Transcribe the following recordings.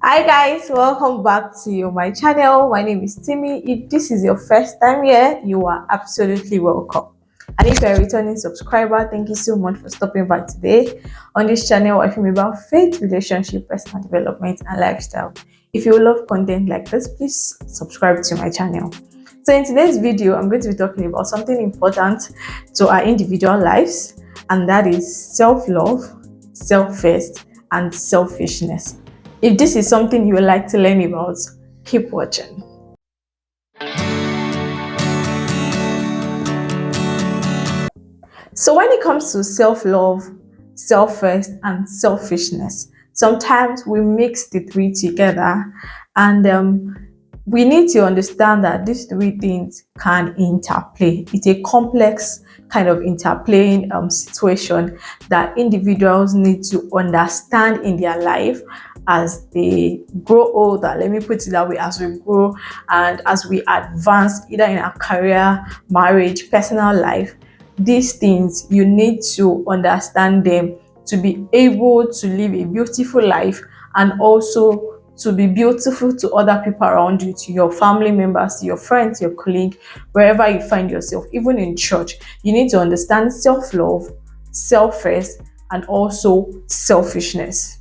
Hi guys, welcome back to my channel. My name is Timmy. If this is your first time here, you are absolutely welcome. And if you're a returning subscriber, thank you so much for stopping by today. On this channel, I film about faith, relationship, personal development, and lifestyle. If you love content like this, please subscribe to my channel. So in today's video, I'm going to be talking about something important to our individual lives, and that is self-love, self-first, and selfishness. If this is something you would like to learn about, keep watching. So when it comes to self-love, self-first, and selfishness, sometimes we mix the three together, and we need to understand that these three things can interplay. It's a complex kind of interplaying situation that individuals need to understand in their life as they grow older. Let me put it that way: as we grow and as we advance, either in our career, marriage, personal life, these things you need to understand them to be able to live a beautiful life, and also to be beautiful to other people around you, to your family members, to your friends, your colleague, wherever you find yourself, even in church. You need to understand self-love, self-first, and also selfishness.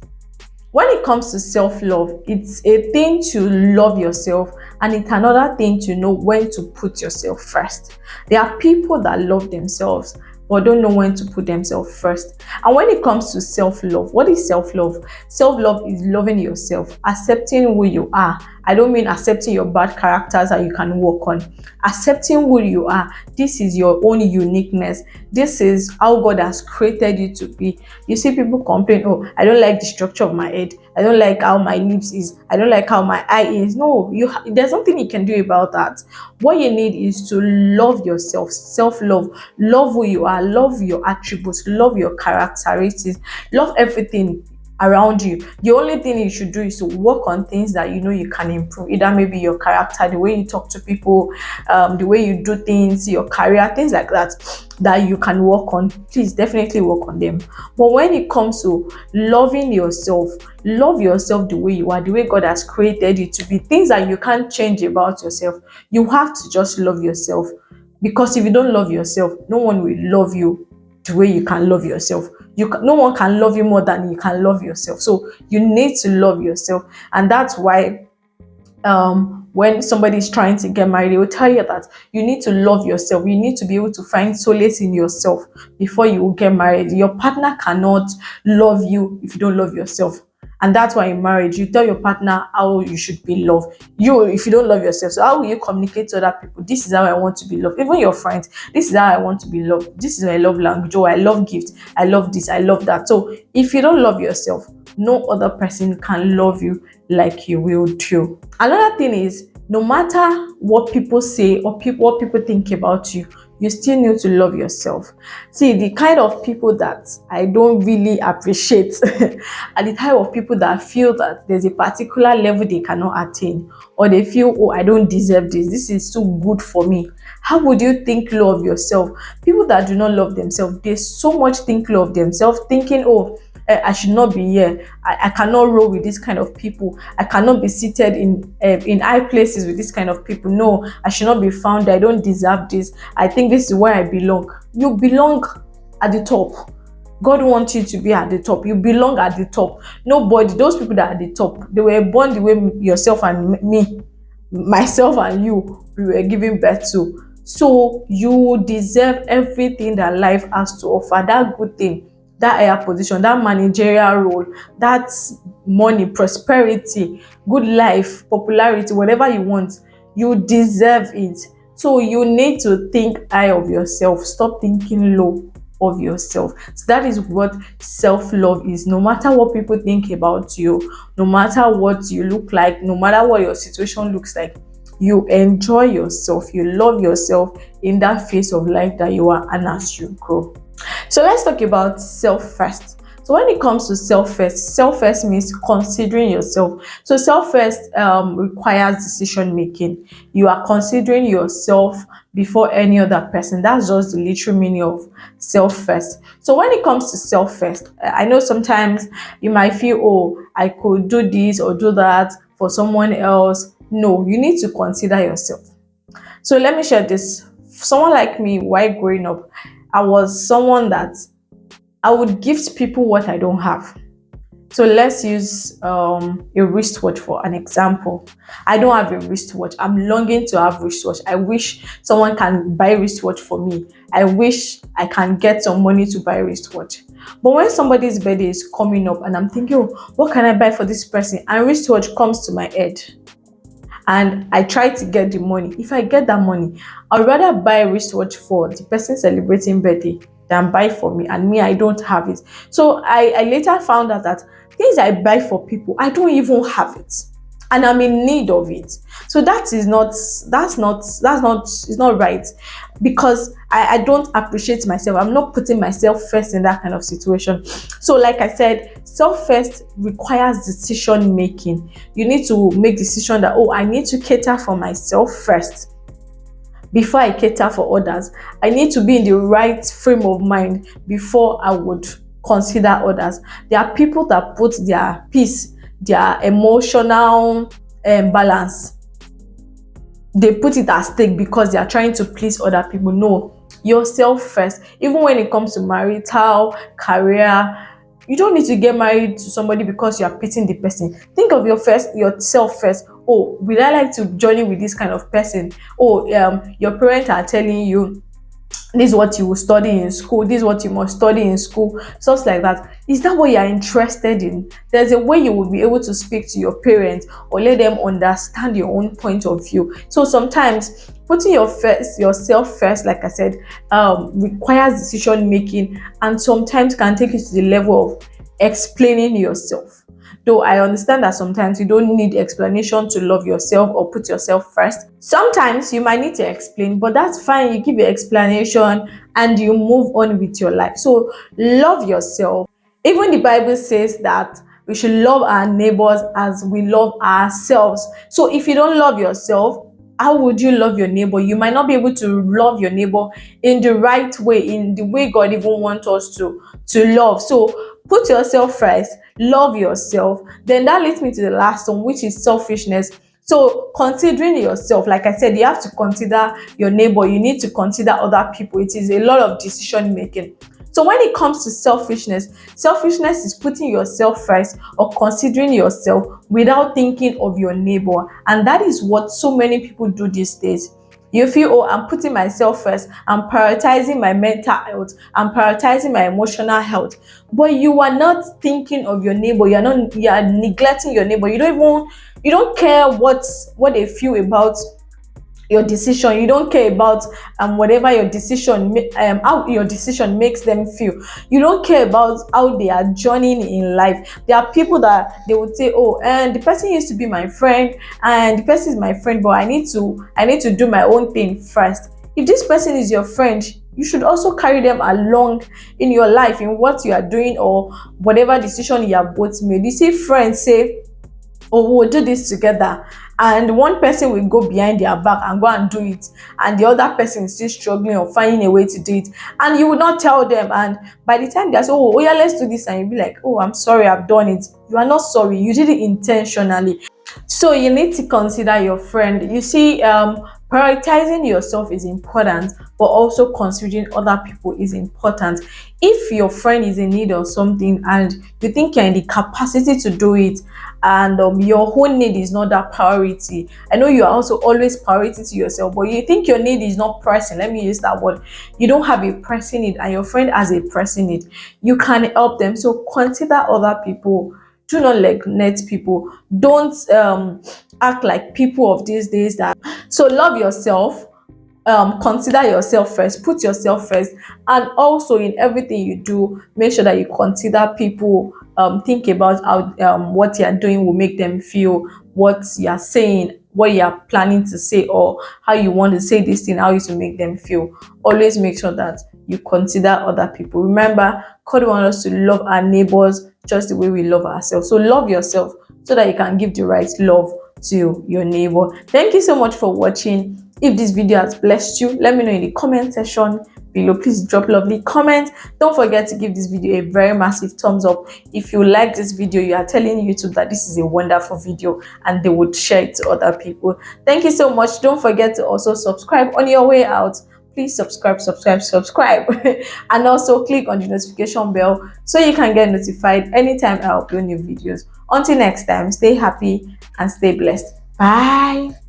When it comes to self-love, it's a thing to love yourself, and it's another thing to know when to put yourself first. There are people that love themselves but don't know when to put themselves first. And when it comes to self-love, what is self-love? Self-love is loving yourself, accepting who you are. I don't mean accepting your bad characters that you can work on. Accepting who you are. This is your own uniqueness. This is how God has created you to be. You see people complain, oh, I don't like the structure of my head. I don't like how my lips is. I don't like how my eye is. No, there's nothing you can do about that. What you need is to love yourself, self-love, love who you are, love your attributes, love your characteristics, love everything around you. The only thing you should do is to work on things that you know you can improve. Either maybe your character, the way you talk to people, the way you do things, your career, things like that, that you can work on. Please definitely work on them. But when it comes to loving yourself, love yourself the way you are, the way God has created you to be, things that you can't change about yourself. You have to just love yourself, because if you don't love yourself, no one will love you the way you can love yourself. No one can love you more than you can love yourself. So you need to love yourself, and that's why when somebody is trying to get married, they will tell you that you need to love yourself. You need to be able to find solace in yourself before you will get married. Your partner cannot love you if you don't love yourself. And that's why in marriage, you tell your partner how you should be loved. You, if you don't love yourself, so how will you communicate to other people? This is how I want to be loved. Even your friends, this is how I want to be loved. This is my love language. Oh, I love gifts. I love this. I love that. So if you don't love yourself, no other person can love you like you will do. Another thing is, no matter what people say or what people think about you, you still need to love yourself. See, the kind of people that I don't really appreciate are the type of people that feel that there's a particular level they cannot attain, or they feel, oh, I don't deserve this. This is too good for me. How would you think low of yourself? People that do not love themselves, they so much think low of themselves, thinking, oh, I should not be here. I cannot roll with this kind of people. I cannot be seated in high places with this kind of people. No, I should not be found. I don't deserve this. I think this is where I belong. You belong at the top. God wants you to be at the top. You belong at the top. Nobody, those people that are at the top, they were born the way yourself and me, myself and you, we were giving birth to. So you deserve everything that life has to offer. That good thing, that higher position, that managerial role, that money, prosperity, good life, popularity, whatever you want, you deserve it. So you need to think high of yourself. Stop thinking low of yourself. So that is what self-love is. No matter what people think about you, no matter what you look like, no matter what your situation looks like, you enjoy yourself, you love yourself in that phase of life that you are, and as you grow. So let's talk about self first. So when it comes to self first means considering yourself. So self first requires decision making. You are considering yourself before any other person. That's just the literal meaning of self first. So when it comes to self first, I know sometimes you might feel, oh, I could do this or do that for someone else. No, you need to consider yourself. So let me share this. Someone like me, while growing up, I was someone that I would gift people what I don't have. So let's use a wristwatch for an example. I don't have a wristwatch. I'm longing to have wristwatch. I wish someone can buy wristwatch for me. I wish I can get some money to buy wristwatch. But when somebody's birthday is coming up and I'm thinking, oh, what can I buy for this person? And wristwatch comes to my head. And I try to get the money. If I get that money, I'd rather buy a wristwatch for the person celebrating birthday than buy for me, and me, I don't have it. So I later found out that things I buy for people, I don't even have it, and I'm in need of it. So it's not right, because I don't appreciate myself. I'm not putting myself first in that kind of situation. So like I said, self first requires decision making. You need to make decision that, oh, I need to cater for myself first before I cater for others. I need to be in the right frame of mind before I would consider others. There are people that put their peace, their emotional balance, they put it at stake because they are trying to please other people. No, yourself first. Even when it comes to marital, career, you don't need to get married to somebody because you are pitying the person. Think of yourself first. Oh, will I like to journey with this kind of person? Oh, your parents are telling you this is what you will study in school, this is what you must study in school, stuff like that. Is that what you are interested in? There's a way you will be able to speak to your parents or let them understand your own point of view. So sometimes putting yourself first, like I said, requires decision making, and sometimes can take you to the level of explaining yourself. Though I understand that sometimes you don't need explanation to love yourself or put yourself first. Sometimes you might need to explain, but that's fine. You give your explanation and you move on with your life. So love yourself. Even the Bible says that we should love our neighbors as we love ourselves. So if you don't love yourself, how would you love your neighbor? You might not be able to love your neighbor in the right way, in the way God even wants us to love. So put yourself first, love yourself. Then that leads me to the last one, which is selfishness. So considering yourself, like I said, you have to consider your neighbor, you need to consider other people. It is a lot of decision making. So when it comes to selfishness is putting yourself first or considering yourself without thinking of your neighbor. And that is what so many people do these days. You feel, oh, I'm putting myself first, I'm prioritizing my mental health, I'm prioritizing my emotional health. But you are not thinking of your neighbor, you are neglecting your neighbor. You don't care what they feel about your decision. You don't care about whatever your decision how your decision makes them feel. You don't care about how they are journeying in life. There are people that they would say, oh, and the person used to be my friend, and the person is my friend, but I need to do my own thing first. If this person is your friend, you should also carry them along in your life, in what you are doing or whatever decision you have both made. You see friends say, oh, we'll do this together, and one person will go behind their back and go and do it, and the other person is still struggling or finding a way to do it, and you will not tell them. And by the time they say, oh yeah, let's do this, and you'll be like, oh, I'm sorry, I've done it. You are not sorry, you did it intentionally. So you need to consider your friend. You see, prioritizing yourself is important, but also considering other people is important. If your friend is in need of something and you think you're in the capacity to do it, and your own need is not that priority, I know you are also always priority to yourself, but you think your need is not pressing, let me use that word, you don't have a pressing need and your friend has a pressing need, you can help them. So consider other people. Do not neglect people. Don't act like people of these days that. So love yourself, consider yourself first, put yourself first, and also in everything you do, make sure that you consider people. Think about how what you are doing will make them feel, what you are saying, what you are planning to say, or how you want to say this thing, how it will make them feel. Always make sure that you consider other people. Remember, God wants us to love our neighbors just the way we love ourselves. So love yourself so that you can give the right love to your neighbor. Thank you so much for watching. If this video has blessed you, let me know in the comment section below. Please drop lovely comments. Don't forget to give this video a very massive thumbs up. If you like this video, you are telling YouTube that this is a wonderful video and they would share it to other people. Thank you so much. Don't forget to also subscribe on your way out. Please subscribe and also click on the notification bell so you can get notified anytime I upload new videos. Until next time, stay happy and stay blessed. Bye.